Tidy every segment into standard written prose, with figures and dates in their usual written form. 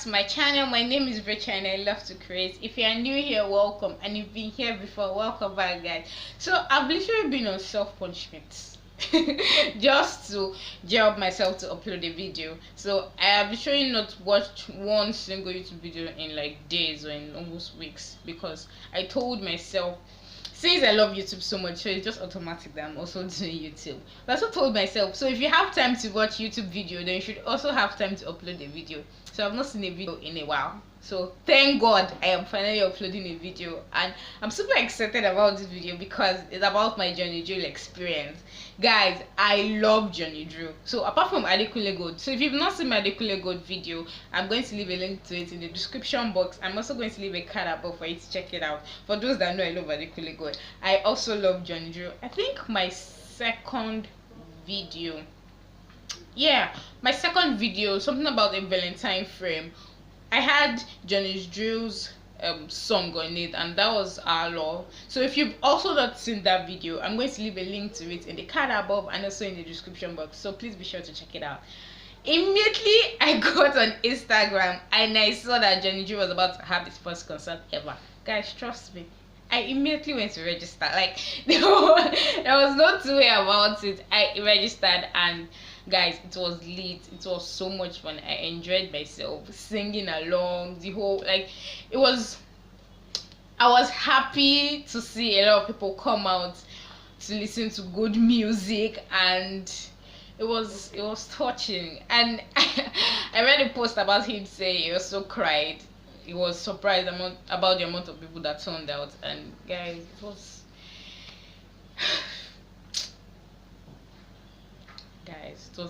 to my channel. My name is Rachel and I love to create. If you are new here, welcome, and you've been here before, welcome back, guys. So I've literally been on self-punishment just to gear up myself to upload a video. So I have literally not watched one single YouTube video in like days or in almost weeks, because I told myself, since I love YouTube so much, so it's just automatic that I'm also doing YouTube. But I also told myself, so if you have time to watch YouTube video, then you should also have time to upload a video. So I've not seen a video in a while. So thank God I am finally uploading a video, and I'm super excited about this video because it's about my Johnny Drill experience. Guys, I love Johnny Drill. So apart from Adekunle Gold, so if you've not seen my Adekunle Gold video, I'm going to leave a link to it in the description box. I'm also going to leave a card above for you to check it out. For those that know I love Adekunle Gold, I also love Johnny Drill. I think my second video, something about a Valentine frame, I had Johnny Drill's song on it, and that was Our Law. So if you've also not seen that video, I'm going to leave a link to it in the card above and also in the description box, so please be sure to check it out. Immediately I got on Instagram and I saw that Johnny Drill was about to have his first concert ever. Guys, trust me, I immediately went to register. Like there was no two way about it. I registered, and guys, it was lit. It was so much fun. I enjoyed myself singing along the whole, like, it was, I was happy to see a lot of people come out to listen to good music, and it was touching. And I read a post about him saying he also cried. He was surprised about the amount of people that turned out, and guys, it was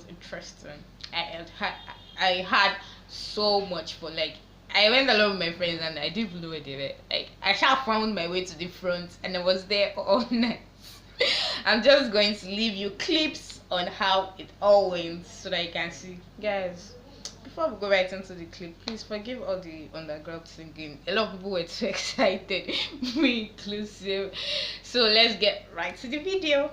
interesting. I had so much fun. Like, I went along with my friends and I didn't even know where they were. Like, I found my way to the front and I was there all night. I'm just going to leave you clips on how it all went so that you can see. Guys, before we go right into the clip, please forgive all the underground singing. A lot of people were too excited, me inclusive. So let's get right to the video.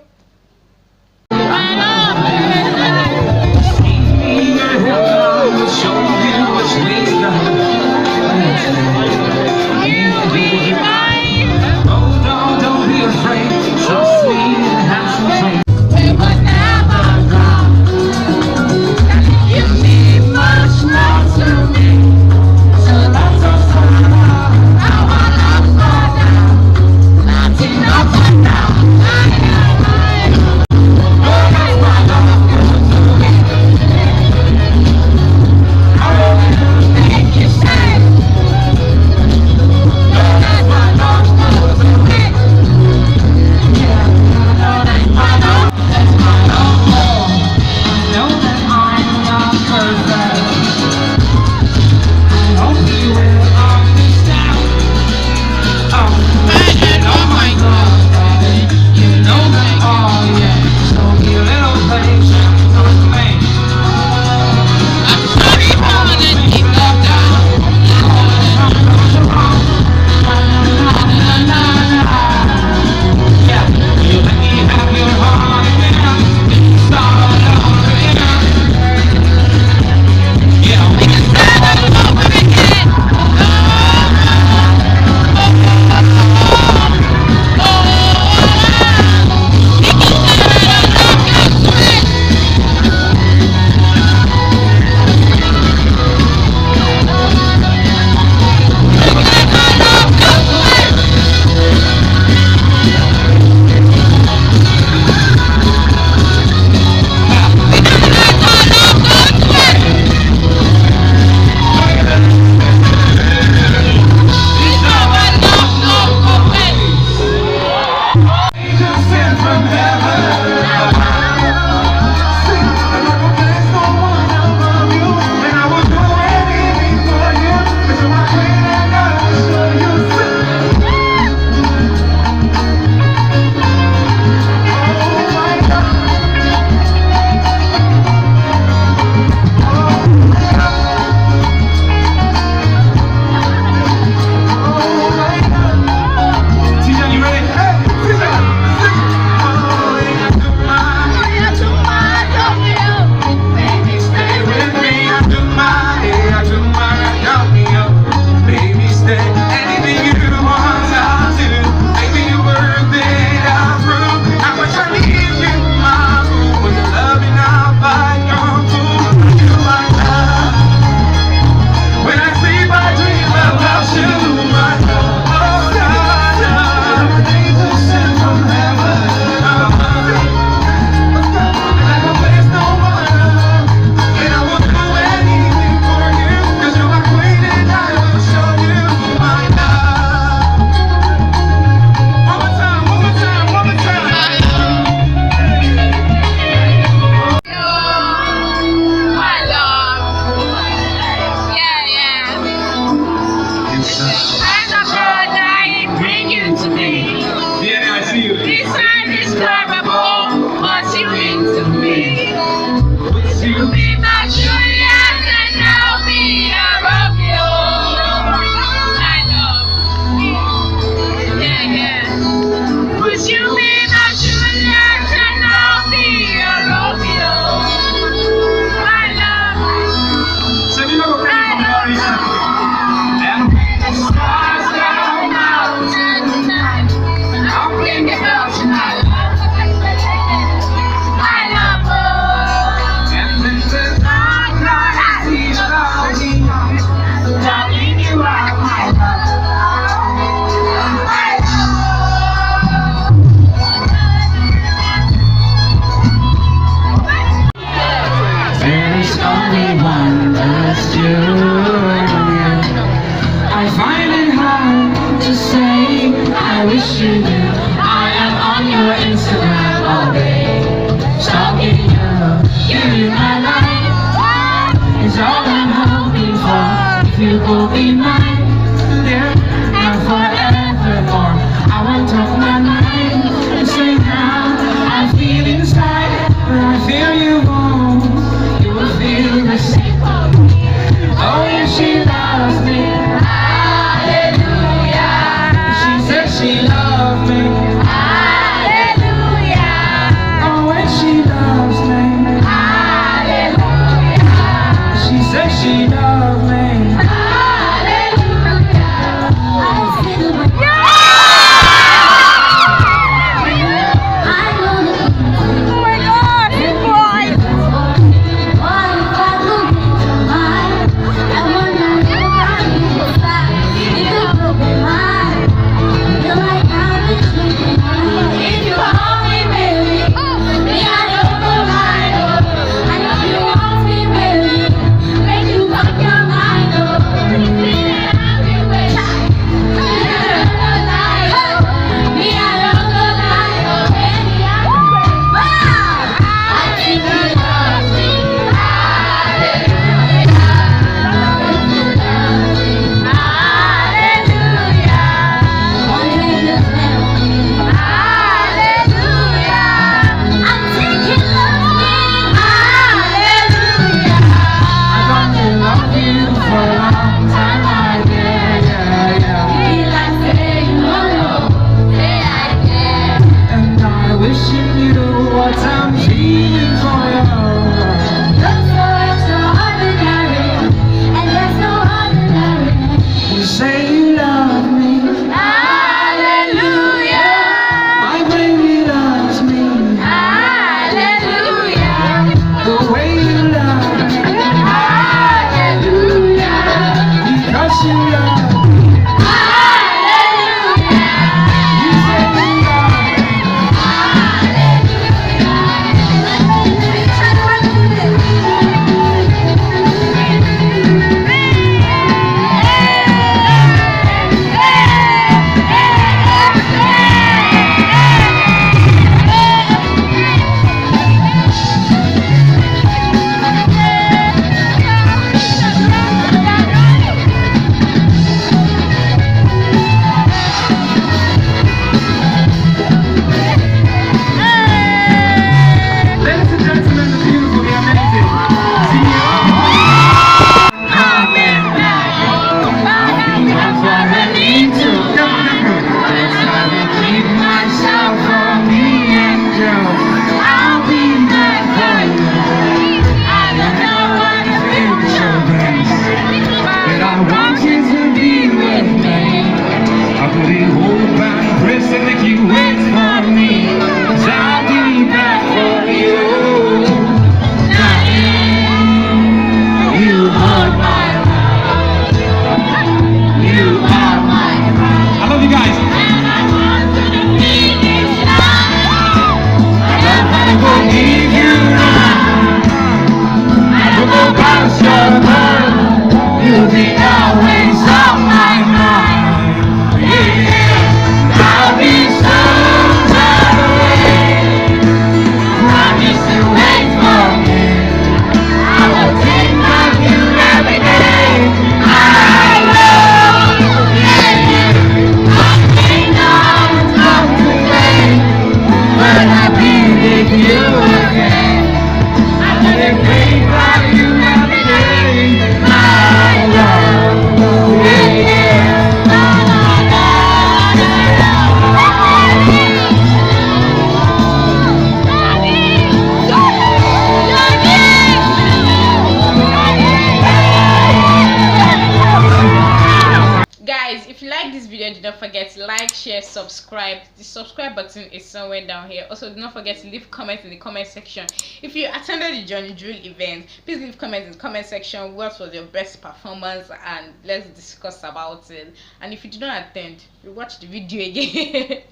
share, subscribe. The subscribe button is somewhere down here. Also, do not forget to leave comments in the comment section. If you attended the Johnny Drill event, please leave comments in the comment section. What was your best performance, and let's discuss about it. And if you did not attend, you watch the video again.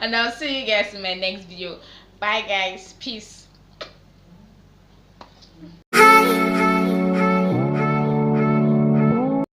And I'll see you guys in my next video. Bye guys, peace.